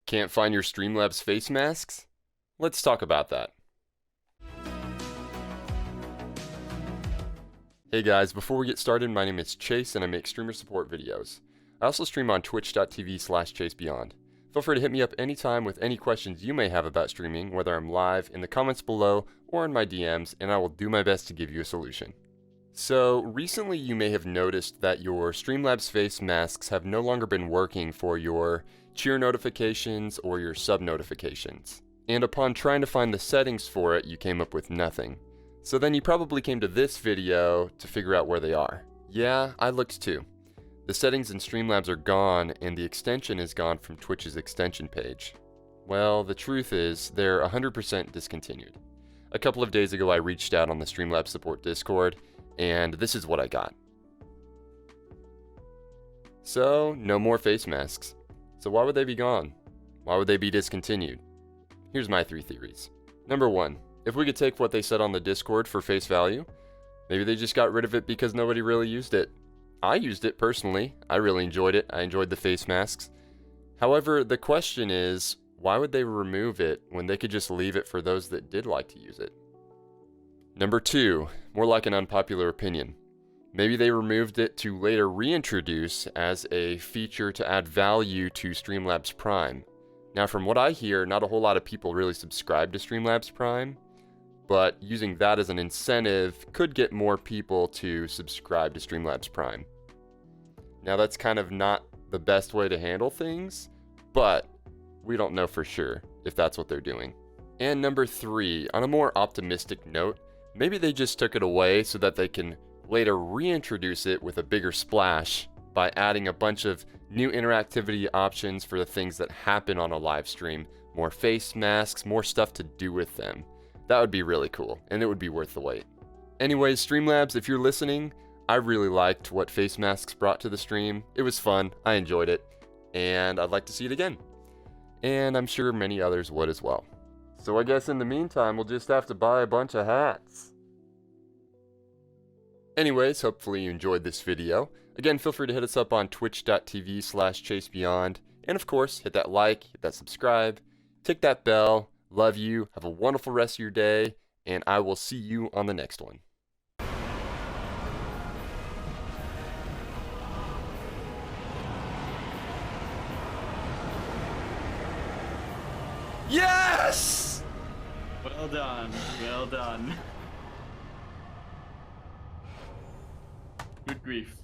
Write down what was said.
Can't find your Streamlabs face masks? Let's talk about that. Hey guys, before we get started, my name is Chase and I make streamer support videos. I also stream on twitch.tv/ChaseBeyond. Feel free to hit me up anytime with any questions you may have about streaming, whether I'm live, in the comments below, or in my DMs, and I will do my best to give you a solution. So, recently you may have noticed that your Streamlabs face masks have no longer been working for your cheer notifications or your sub notifications. And upon trying to find the settings for it, you came up with nothing. So then you probably came to this video to figure out where they are. Yeah, I looked too. The settings in Streamlabs are gone and the extension is gone from Twitch's extension page. Well, the truth is, they're 100% discontinued. A couple of days ago I reached out on the Streamlabs support Discord, and this is what I got. So, no more face masks. So why would they be gone? Why would they be discontinued? Here's my 3 theories. Number 1, if we could take what they said on the Discord for face value, maybe they just got rid of it because nobody really used it. I used it personally. I really enjoyed it. I enjoyed the face masks. However, the question is, why would they remove it when they could just leave it for those that did like to use it? Number 2, more like an unpopular opinion. Maybe they removed it to later reintroduce as a feature to add value to Streamlabs Prime. Now from what I hear, not a whole lot of people really subscribe to Streamlabs Prime, but using that as an incentive could get more people to subscribe to Streamlabs Prime. Now that's kind of not the best way to handle things, but we don't know for sure if that's what they're doing. And number 3, on a more optimistic note, maybe they just took it away so that they can later reintroduce it with a bigger splash by adding a bunch of new interactivity options for the things that happen on a live stream, more face masks, more stuff to do with them. That would be really cool, and it would be worth the wait. Anyways, Streamlabs, if you're listening, I really liked what face masks brought to the stream. It was fun, I enjoyed it, and I'd like to see it again. And I'm sure many others would as well. So I guess in the meantime, we'll just have to buy a bunch of hats. Anyways, hopefully you enjoyed this video. Again, feel free to hit us up on twitch.tv/ChaseBeyond. And of course, hit that like, hit that subscribe, tick that bell. Love you. Have a wonderful rest of your day. And I will see you on the next one. Yes! Well done. Well done. Good grief.